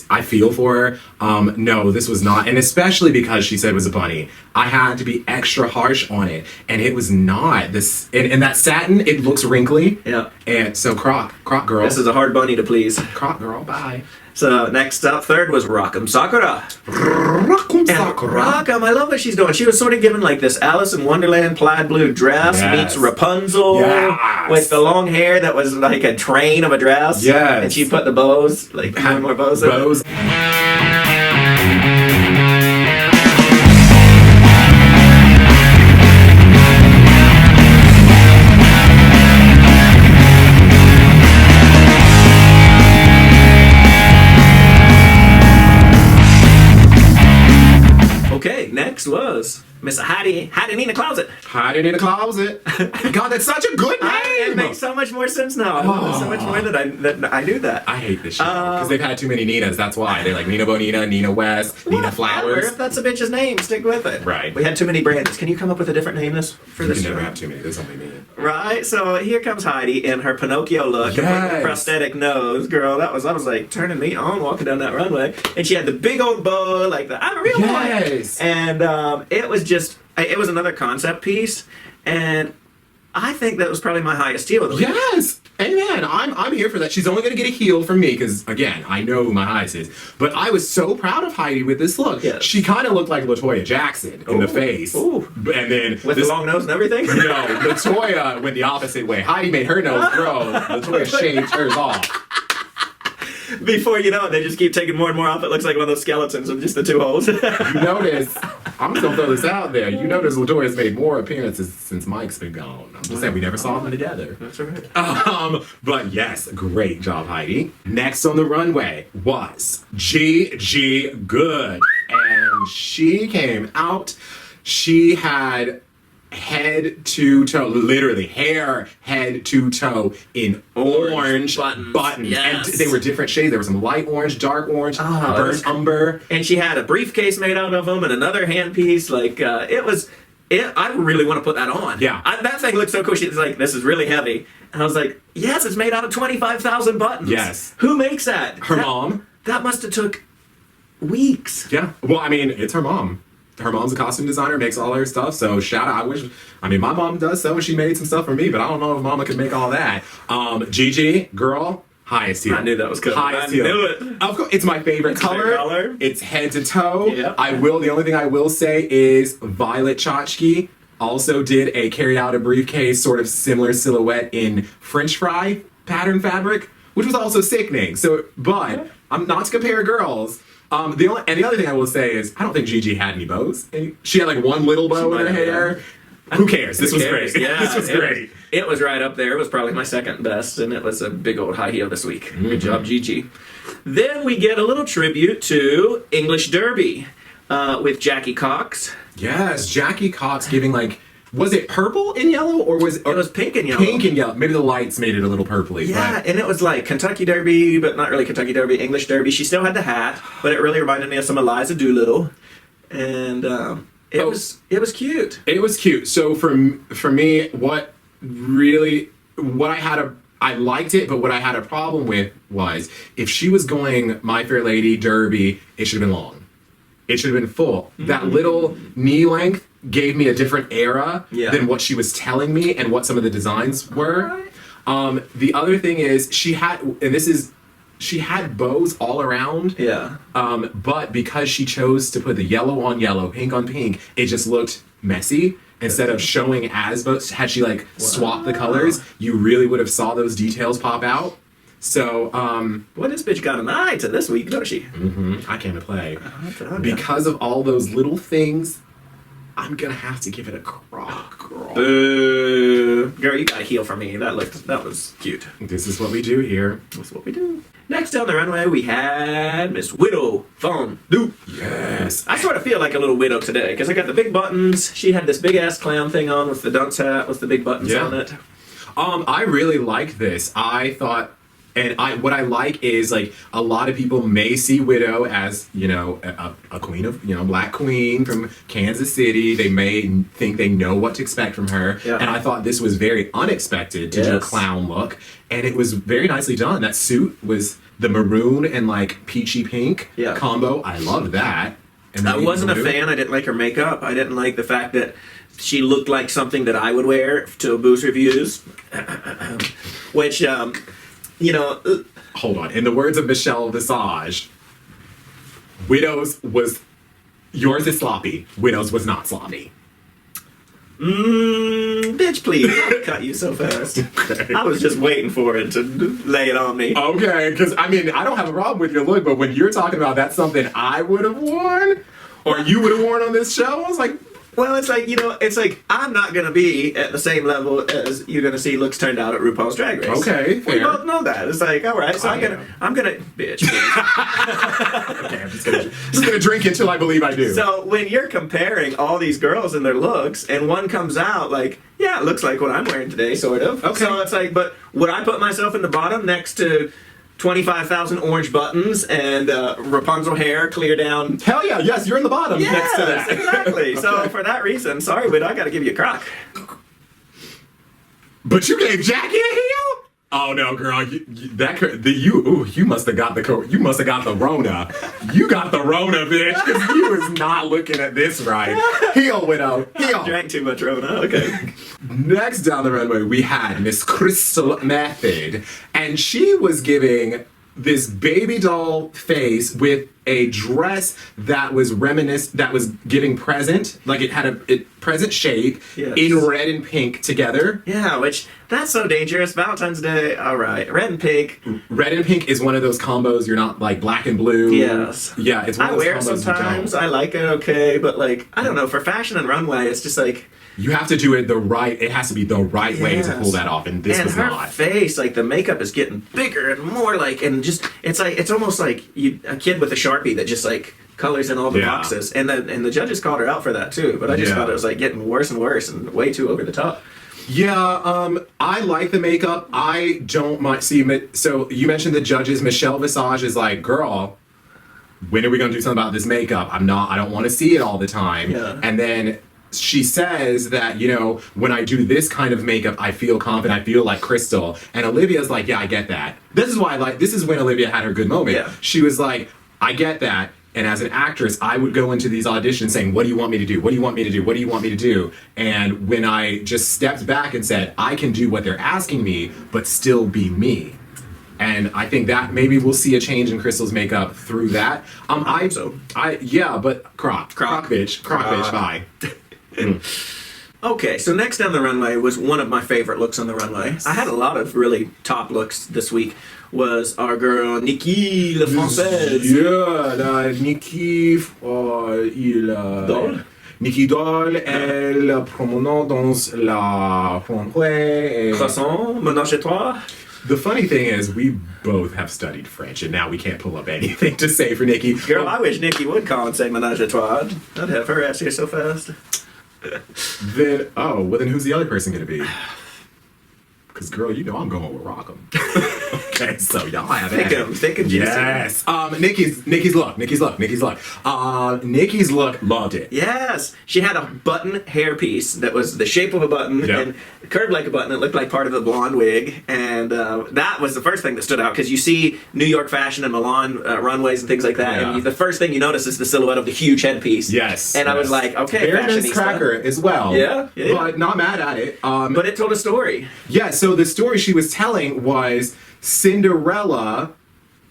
I feel for her. No, this was not, and especially because she said it was a bunny. I had to be extra harsh on it, and it was not. This and that satin, it looks wrinkly. Yeah. And so Croc girl. This is a hard bunny to please. Croc girl, bye. So next up, third was Rock'em Sakura. Rock'em Sakura. Rock'em, I love what she's doing. She was sort of given like this Alice in Wonderland plaid blue dress meets Rapunzel with the long hair that was like a train of a dress. Yes. And she put the bows, like had more bows in it. Okay, next was Miss Hiding in the Closet. Hiding in the Closet. God, that's such a good name. It makes so much more sense now. So much more that I knew that. I hate this show because they've had too many Ninas. That's why they're like Nina Bonina, Nina West, Nina Flowers. If that's a bitch's name, stick with it. Right. We had too many brands. Can you come up with a different name for this? You can show? never have too many. There's only me. Right. So here comes Heidi in her Pinocchio look, and with the prosthetic nose. Girl, I was like turning me on walking down that runway, and she had the big old bow, like the I'm a real boy. And it was another concept piece, and I think that was probably my highest heel of the week. Yes! Amen. I'm here for that. She's only going to get a heel from me because, again, I know who my highest is. But I was so proud of Heidi with this look. Yes. She kind of looked like LaToya Jackson in the face. Ooh. And then With the long nose and everything? No, LaToya went the opposite way. Heidi made her nose grow. LaToya shaved hers off. Before you know it, they just keep taking more and more off. It looks like one of those skeletons with just the two holes. You notice, I'm just going to throw this out there. You notice LaToya's made more appearances since Mike's been gone. I'm just saying we never saw them together. That's right. But yes, great job, Heidi. Next on the runway was Gigi Good. And she came out. She had head to toe, literally hair, head to toe in orange buttons. Yes. And they were different shades. There was some light orange, dark orange, burnt umber. And she had a briefcase made out of them and another handpiece. Like, I really want to put that on. Yeah. That thing looked so cool. She's like, this is really heavy. And I was like, yes, it's made out of 25,000 buttons. Yes. Who makes that? Her mom. That must have took weeks. Yeah. Well, I mean, it's her mom. Her mom's a costume designer, makes all her stuff, so shout out. My mom does so, and she made some stuff for me, but I don't know if mama could make all that. Gigi, girl, highest heel. I knew that was coming. Highest I heel. knew it. Of course, it's my favorite color. color. It's head to toe. Yeah. The only thing I will say is Violet Chachki also did carried out a briefcase, sort of similar silhouette in French fry pattern fabric, which was also sickening. But I'm not to compare girls. The other thing I will say is I don't think Gigi had any bows. She had like one little bow in her hair. Who cares? This was great. Yeah, this was great. It was right up there. It was probably my second best, and it was a big old high heel this week. Mm-hmm. Good job, Gigi. Then we get a little tribute to English Derby with Jackie Cox. Yes, Jackie Cox giving was it purple and yellow or was it was pink and yellow? Pink and yellow. Maybe the lights made it a little purpley. Yeah, and it was like Kentucky Derby, but not really Kentucky Derby, English Derby. She still had the hat, but it really reminded me of some Eliza Doolittle. And It was cute. It was cute. So for me, I liked it, but what I had a problem with was if she was going My Fair Lady Derby, it should have been long. It should have been full. That little knee length gave me a different era than what she was telling me and what some of the designs were. The other thing is she had bows all around. Yeah. But because she chose to put the yellow on yellow, pink on pink, it just looked messy. Instead of showing as bows, had she swapped the colors, you really would have saw those details pop out. So, well, this bitch got an eye to this week, don't she? I came to play. Because of all those little things, I'm gonna have to give it a croc, girl. Boo. Girl, you gotta heal for me. That was cute. This is what we do here. That's what we do. Next down the runway, we had Miss Widow Von Duke. Yes. I sort of feel like a little widow today, because I got the big buttons. She had this big-ass clown thing on with the dunce hat with the big buttons on it. I really like this. I thought... And what I like is, a lot of people may see Widow as, a queen of, black queen from Kansas City. They may think they know what to expect from her. Yeah. And I thought this was very unexpected to do a clown look. And it was very nicely done. That suit was the maroon and, peachy pink combo. I loved that. And I wasn't a fan. I didn't like her makeup. I didn't like the fact that she looked like something that I would wear to booze reviews. Which... hold on. In the words of Michelle Visage, Widow's was... Yours is sloppy. Widow's was not sloppy. Bitch, please. I'll cut you so fast. Okay. I was just waiting for it to lay it on me. Okay, because, I don't have a problem with your look, but when you're talking about that's something I would have worn, or you would have worn on this show, I was like... Well, it's I'm not going to be at the same level as you're going to see looks turned out at RuPaul's Drag Race. Okay, fair. We both know that. It's all right, so I'm going to, bitch. Okay, I'm just going to drink until I believe I do. So when you're comparing all these girls and their looks, and one comes out it looks like what I'm wearing today, sort of. Okay. So it's but would I put myself in the bottom next to 25,000 orange buttons and Rapunzel hair clear down? Hell yeah, yes, you're in the bottom next to that. Exactly. Okay. So for that reason, sorry, Widow, I gotta give you a croc. But you gave Jackie a heel? Oh no, girl, you must have got the Rona. You got the Rona, bitch, because you was not looking at this right. Heel, Widow, heel. I drank too much Rona. Okay. Next down the runway, we had Miss Crystal Method, and she was giving this baby doll face with a dress that was giving present, it had a present shape in red and pink together. Yeah, which that's so dangerous. Valentine's Day, all right, red and pink. Red and pink is one of those combos. You're not black and blue. Yes. Yeah, it's one of those I wear combos it sometimes. I like it, okay, but I don't know, for fashion and runway, it's just you have to do it it has to be the right way to pull that off, and this was not. And her face, the makeup is getting bigger and more and just, it's almost like a kid with a Sharpie that just colors in all the boxes. And the judges called her out for that too, but I just thought it was getting worse and worse and way too over the top. Yeah, I like the makeup. I don't mind. So you mentioned the judges. Michelle Visage is girl, when are we going to do something about this makeup? I don't want to see it all the time. Yeah. And then she says that, when I do this kind of makeup, I feel confident, I feel like Crystal. And Olivia's yeah, I get that. This is when Olivia had her good moment. Yeah. She was I get that. And as an actress, I would go into these auditions saying, what do you want me to do? What do you want me to do? What do you want me to do? And when I just stepped back and said, I can do what they're asking me, but still be me. And I think that maybe we'll see a change in Crystal's makeup through that. I hope so. But croc bitch, bye. Okay, so next down the runway was one of my favorite looks on the runway. I had a lot of really top looks this week. Was our girl Nikki La Française. Yeah, Nikki Nikki Doll, elle promenant dans la Runway. Croissant, ménage à trois. The funny thing is, we both have studied French, and now we can't pull up anything to say for Nikki. Girl, I wish Nikki would call and say ménage à trois. I'd have her ass here so fast. Then who's the other person going to be? Because, girl, you know I'm going with Rock'em. Okay, so y'all have Thick it. 'em, thick and juicy. Yes. Nikki's look. Nikki's look, loved it. Yes, she had a button hairpiece that was the shape of a button Yep. and curved like a button. It looked like part of a blonde wig, and that was the first thing that stood out because you see New York fashion and Milan runways and things like that, Yeah. and the first thing you notice is the silhouette of the huge headpiece. Yes. and I was yes. like, okay, Very nice fashionista. cracker as well. Yeah, yeah. But not mad at it. But it told a story. Yeah, so the story she was telling was Cinderella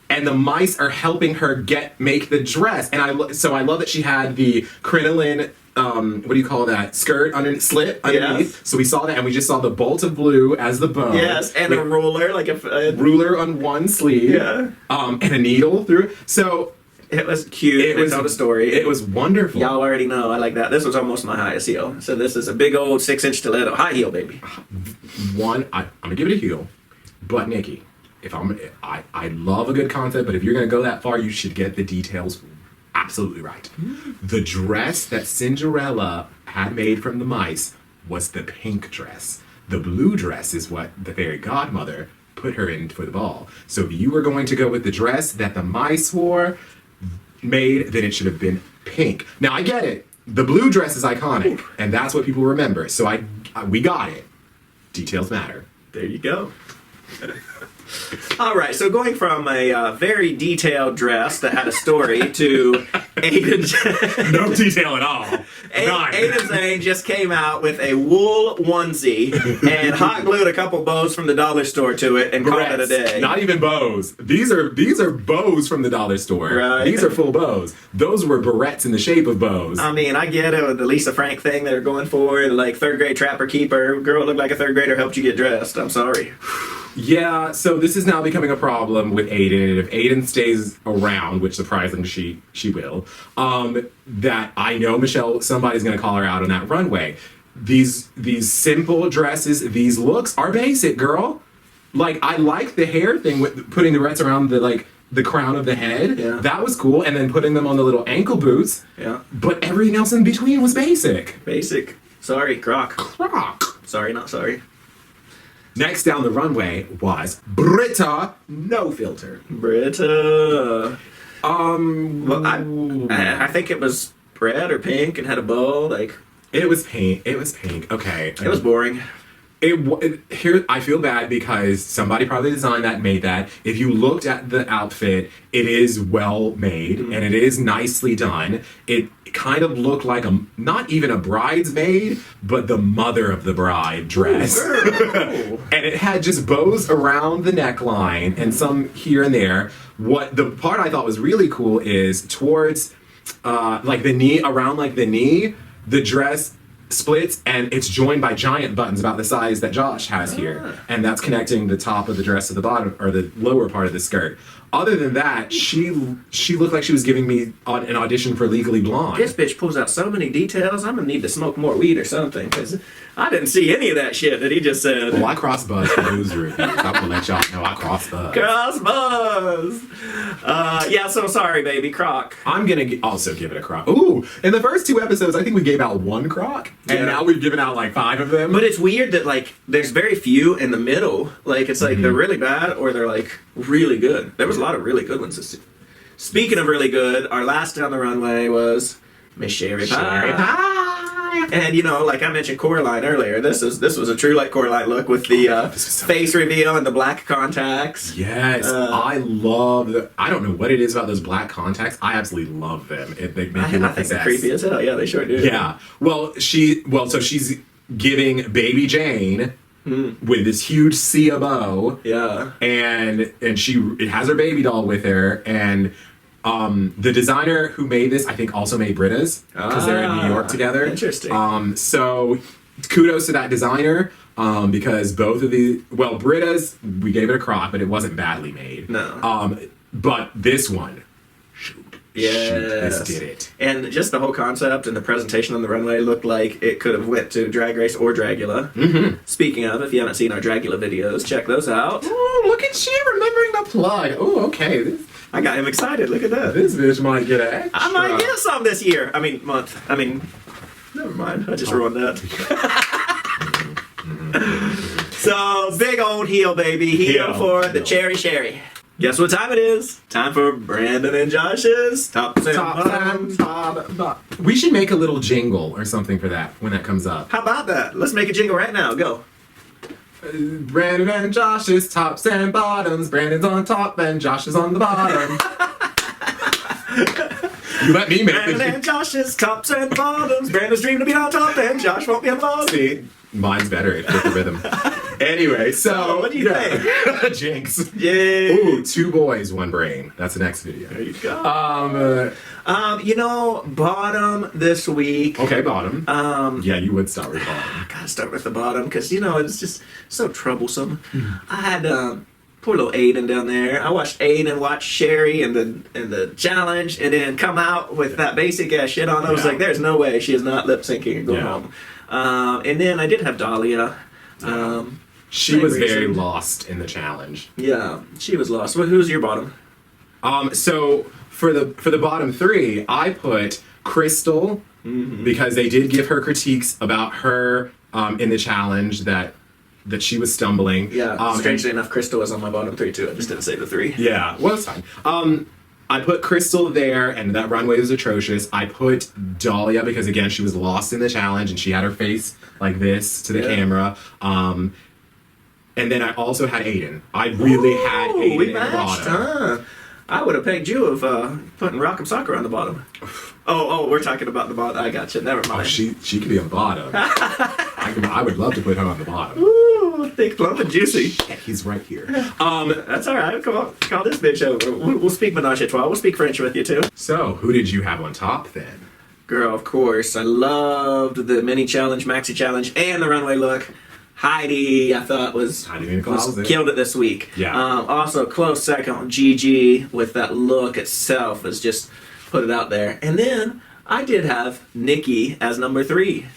and the mice are helping her make the dress. And I love that she had the crinoline, what do you call that, skirt slit underneath. Yes. So we saw that, and we just saw the bolt of blue as the bow. Yes, and a with ruler, like a ruler on one sleeve. Yeah. And a needle through. So it was cute. It told a story. It was wonderful. Y'all already know I like that. This was almost my highest heel. So this is a big old 6-inch stiletto, high heel, baby. I'm gonna give it a heel, but Nikki, I love a good concept, but if you're gonna go that far, you should get the details absolutely right. The dress that Cinderella had made from the mice was the pink dress. The blue dress is what the fairy godmother put her in for the ball. So if you were going to go with the dress that the mice made, then it should have been pink. Now I get it. The blue dress is iconic, and that's what people remember. So we got it. Details matter. There you go. All right, so going from a very detailed dress that had a story to Aiden. No detail at all. None. Aiden Zane just came out with a wool onesie and hot glued a couple bows from the dollar store to it and called it a day. Not even bows. These are bows from the dollar store. Right. These are full bows. Those were barrettes in the shape of bows. I mean, I get it with the Lisa Frank thing they're going for, like third grade trapper keeper. Girl looked like a third grader helped you get dressed. I'm sorry. Yeah, so this is now becoming a problem with Aiden, and if Aiden stays around, which surprisingly she will, that I know Michelle, somebody's gonna call her out on that runway. These simple dresses, these looks are basic, girl. Like, I like the hair thing with putting the barrettes around the crown of the head. Yeah. That was cool, and then putting them on the little ankle boots. Yeah. But everything else in between was basic. Basic. Sorry, Croc. Croc. Sorry, not sorry. Next down the runway was Britta No Filter. Britta. Well, I think it was red or pink and had a bow. Like, It was pink. It was pink. Okay. it was boring. Here, I feel bad because somebody probably designed that and made that. If you looked at the outfit, it is well made and it is nicely done. It kind of looked like not even a bridesmaid, but the mother of the bride dress. And it had just bows around the neckline and some here and there. What the part I thought was really cool is towards like the knee, around like the knee, the dress splits and it's joined by giant buttons about the size that Josh has here, and that's connecting the top of the dress to the bottom or the lower part of the skirt. Other than that, she looked like she was giving me an audition for Legally Blonde. This bitch pulls out so many details. I'm gonna need to smoke more weed or something because I didn't see any of that shit that he just said. Well, I cross buzz for those reviews. I'm gonna let y'all know I cross buzz. Cross buzz. Yeah, so sorry, baby. Croc. I'm gonna also give it a croc. Ooh, in the first 2 episodes, I think we gave out 1 croc, and Yeah. now we've given out like 5 of them. But it's weird that like there's very few in the middle. Like it's like they're really bad or they're like really good. There was a lot of really good ones. Speaking of really good, our last down the runway was Miss Sherry Pie. And you know, like I mentioned Coraline earlier, this was a true like Coraline look with the face reveal and the black contacts. Yes, I love I don't know what it is about those black contacts. I absolutely love them. They make you I look think they're possessed. creepy as hell. Yeah, they sure do. Yeah. So she's giving Baby Jane with this huge Sia bow. Yeah. And it has her baby doll with her, and the designer who made this, I think, also made Britta's because they're in New York together. Interesting. So kudos to that designer because both of Britta's, we gave it a croc, but it wasn't badly made. No. But this one, this did it. And just the whole concept and the presentation on the runway looked like it could have went to Drag Race or Dragula. Mm-hmm. Speaking of, if you haven't seen our Dragula videos, check those out. Oh, look at she remembering the plug. Oh, okay. I got him excited. Look at that. This bitch might get an extra. I might get some this year. Month. Never mind. I just ruined that. So, big old heel, baby. Heel for the Cherry Sherry. Guess what time it is? Time for Brandon and Josh's Top 10 Bottoms. We should make a little jingle or something for that when that comes up. How about that? Let's make a jingle right now. Go. Brandon and Josh's tops and bottoms. Brandon's on top and Josh is on the bottom. You let me make Brandon and Josh's tops and bottoms. Brandon's dreaming to be on top and Josh won't be on the bottom. See, mine's better with the rhythm. Anyway, so what do you think? Jinx. Yay. Ooh, 2 boys, 1 brain. That's the next video. There you go. Bottom this week. Okay, bottom. Yeah, you would start with bottom. I gotta start with the bottom because it's just so troublesome. I had poor little Aiden down there. I watched Aiden watch Sherry and the challenge, and then come out with that basic ass shit on. I was like, "There's no way she is not lip syncing and going home." And then I did have Dahlia. She was very lost in the challenge. Yeah, she was lost. Who's your bottom? So for the bottom 3, I put Crystal because they did give her critiques about her in the challenge that she was stumbling. Yeah. Strangely enough, Crystal was on my bottom 3 too. I just didn't say the 3. Yeah, well, it's fine. I put Crystal there, and that runway was atrocious. I put Dahlia because, again, she was lost in the challenge, and she had her face like this to the camera. And then I also had Aiden. I really had Aiden we in the matched, bottom. I would have pegged you of putting Rock'em Soccer on the bottom. Oh, we're talking about the bottom. I got you. Never mind. Oh, she could be on the bottom. I would love to put her on the bottom. Ooh, thick, plump, and juicy. Yeah, he's right here. That's all right. Come on, call this bitch over. We'll speak menage a trois. We'll speak French with you too. So, who did you have on top then? Girl, of course. I loved the mini challenge, maxi challenge, and the runway look. Heidi, I thought was killed it this week. Yeah. Also, close second, Gigi with that look itself was just put it out there. And then I did have Nikki as number 3.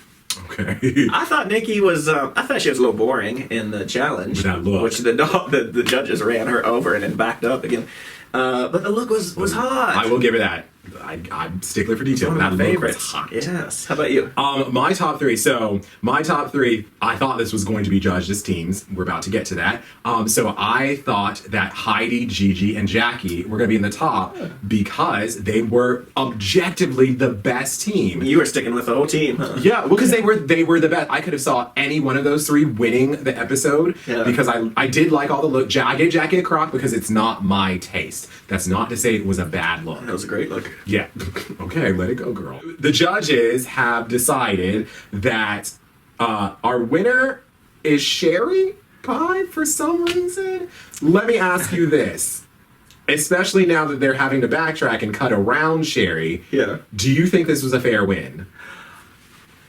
Okay. I thought Nikki was. I thought she was a little boring in the challenge, With that look. which the judges ran her over and then backed up again. But the look was hot. I will give her that. I'm stickler for detail. One That of my look favorites. was hot. Yes. How about you? My top 3. So, my top 3, I thought this was going to be judged as teams. We're about to get to that. So, I thought that Heidi, Gigi, and Jackie were going to be in the top because they were objectively the best team. You were sticking with the whole team, huh? Yeah, well, because they were the best. I could have saw any one of those 3 winning the episode because I did like all the look. I gave Jackie a crock because it's not my taste. That's not to say it was a bad look. That was a great look. Yeah. Okay, let it go, girl. The judges have decided that our winner is Sherry Pie for some reason. Let me ask you this. Especially now that they're having to backtrack and cut around Sherry. Yeah. Do you think this was a fair win?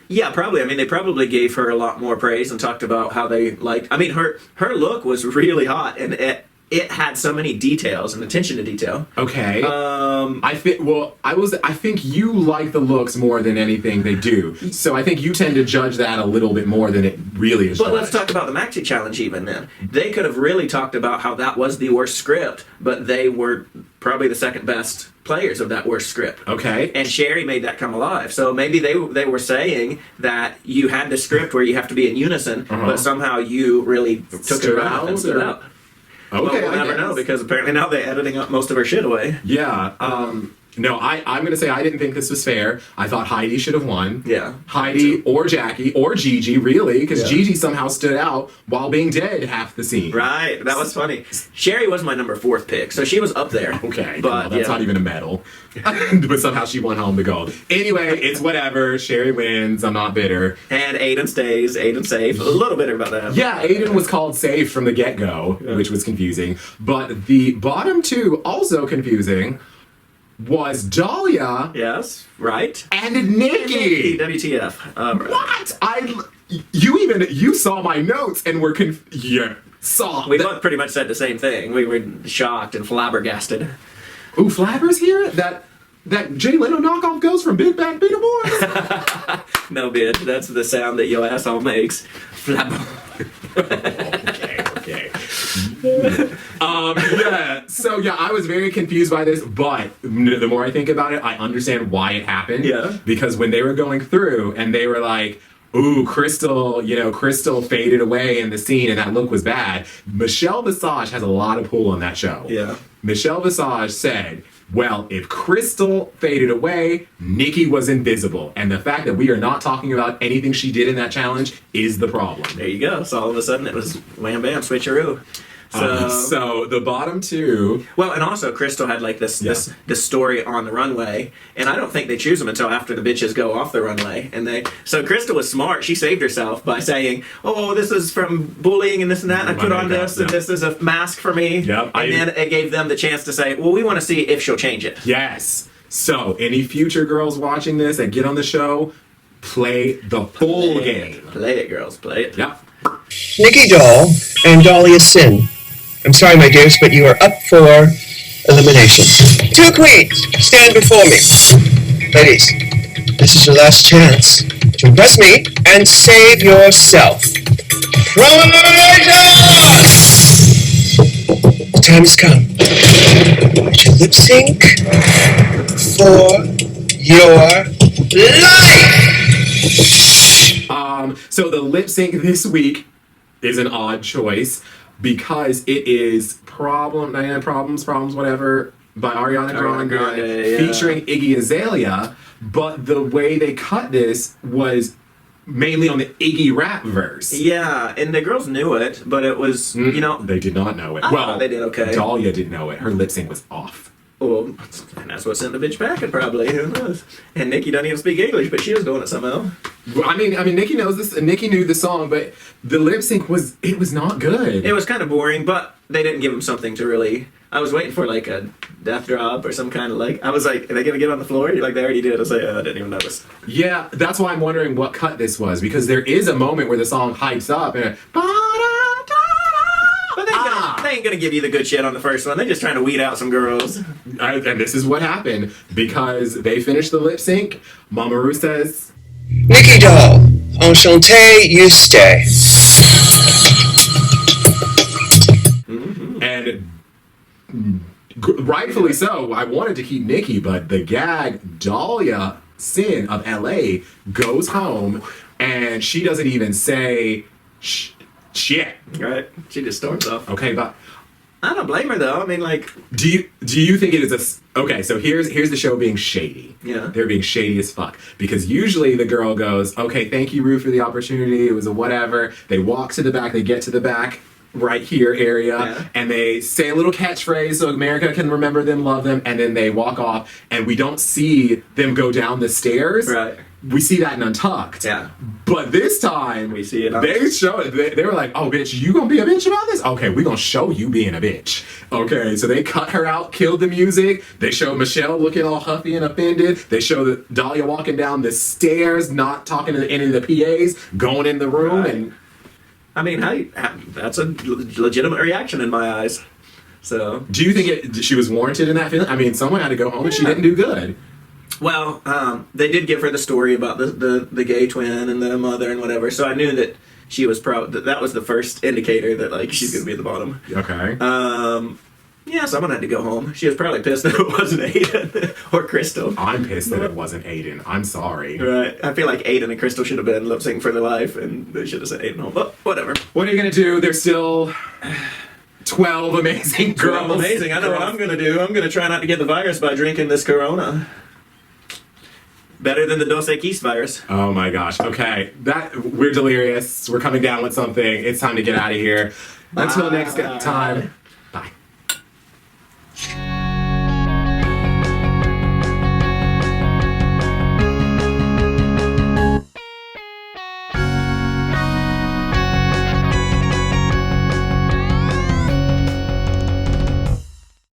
Yeah, probably. I mean, they probably gave her a lot more praise and talked about how they liked. I mean, her look was really hot, and it had so many details and attention to detail. Okay. I think you like the looks more than anything they do. So I think you tend to judge that a little bit more than it really is. But let's talk about the Maxi challenge even then. They could have really talked about how that was the worst script, but they were probably the second best players of that worst script. Okay. And Sherry made that come alive. So maybe they were saying that you had the script where you have to be in unison, but somehow you really took it out and stood out. Okay, well, we'll never know because apparently now they're editing up most of her shit away. Yeah. No, I'm going to say I didn't think this was fair. I thought Heidi should have won. Yeah. Heidi or Jackie or Gigi, really, because Gigi somehow stood out while being dead half the scene. Right. That was funny. Sherry was my number 4th pick, so she was up there. Okay. But well, that's not even a medal. But somehow she won home the gold. Anyway, it's whatever. Sherry wins. I'm not bitter. And Aiden stays. Aiden safe. A little bitter about that. Yeah, Aiden was called safe from the get-go, which was confusing. But the bottom 2, also confusing, was Dahlia. Yes, right. And Nikki. WTF. Right. What? You saw my notes and were We both pretty much said the same thing. We were shocked and flabbergasted. Ooh, Flabber's here? That Jay Leno knockoff goes from Big Bad Beater Boys? No, bitch. That's the sound that your asshole makes. Flabber. Okay. Yeah. So yeah, I was very confused by this, but the more I think about it, I understand why it happened. Yeah. Because when they were going through and they were like, ooh, Crystal, Crystal faded away in the scene and that look was bad. Michelle Visage has a lot of pull on that show. Yeah. Michelle Visage said, well, if Crystal faded away, Nikki was invisible. And the fact that we are not talking about anything she did in that challenge is the problem. There you go. So all of a sudden it was wham bam switcheroo. So the bottom two. Well, and also Crystal had like this story on the runway, and I don't think they choose them until after the bitches go off the runway. And so Crystal was smart. She saved herself by saying, "Oh, this is from bullying and this and that. And I put on this, and this is a mask for me." Yep. And then it gave them the chance to say, "Well, we want to see if she'll change it." Yes. So any future girls watching this that get on the show, play the full game. Play it, girls. Play it. Yep. Nikki Doll and Dahlia Sin. I'm sorry, my dears, but you are up for elimination. Two queens, stand before me. Ladies, this is your last chance to impress me and save yourself. The time has come to lip sync for your life. So the lip sync this week is an odd choice because it is Problems, whatever, by Ariana Grande featuring Iggy Azalea, but the way they cut this was mainly on the Iggy rap verse. Yeah, and the girls knew it, but it was, They did not know it. Well, they did okay. Dahlia didn't know it. Her lip sync was off. Well, and that's what sent the bitch packing, probably. Who knows? And Nikki doesn't even speak English, but she was doing it somehow. I mean, Nikki knows this. Nikki knew the song, but the lip sync was not good. It was kind of boring, but they didn't give him something to really. I was waiting for like a death drop or some kind of like. I was like, are they gonna get on the floor? You're like, they already did. I was like, I didn't even notice. Yeah, that's why I'm wondering what cut this was, because there is a moment where the song hypes up and. But they ain't gonna give you the good shit on the first one. They're just trying to weed out some girls. And this is what happened because they finished the lip sync. Mama Ru says, Nikki Doll, enchanté, you stay. And rightfully so, I wanted to keep Nikki, but the gag Dahlia Sin of LA goes home and she doesn't even say shit. Right? She just storms off. Okay, but I don't blame her though. I mean, like, do you think it is okay? So here's the show being shady. Yeah, they're being shady as fuck because usually the girl goes, okay, thank you, Ru, for the opportunity. It was a whatever. They walk to the back. They get to the back right here area, and they say a little catchphrase so America can remember them, love them, and then they walk off. And we don't see them go down the stairs. Right. We see that in Untucked. Yeah. But this time, we see it. They show it. They were like, oh, bitch, you gonna be a bitch about this? Okay, we gonna show you being a bitch. Okay, so they cut her out, killed the music. They show Michelle looking all huffy and offended. They show the Dahlia walking down the stairs, not talking to any of the PAs, going in the room. Right. And I mean, that's a legitimate reaction in my eyes. So, do you think she was warranted in that feeling? I mean, someone had to go home and she didn't do good. Well, they did give her the story about the gay twin and the mother and whatever, so I knew that she was that was the first indicator that like she's gonna be at the bottom. Okay. Yeah, someone had to go home. She was probably pissed that it wasn't Aiden or Crystal. I'm pissed that it wasn't Aiden. I'm sorry. Right. I feel like Aiden and Crystal should have been lip syncing for their life, and they should have sent Aiden home. But whatever. What are you gonna do? There's still 12 amazing girls. 12 amazing. I know what I'm gonna do. I'm gonna try not to get the virus by drinking this Corona. Better than the Dos Equis virus. Oh my gosh. Okay. We're delirious. We're coming down with something. It's time to get out of here. Until next time.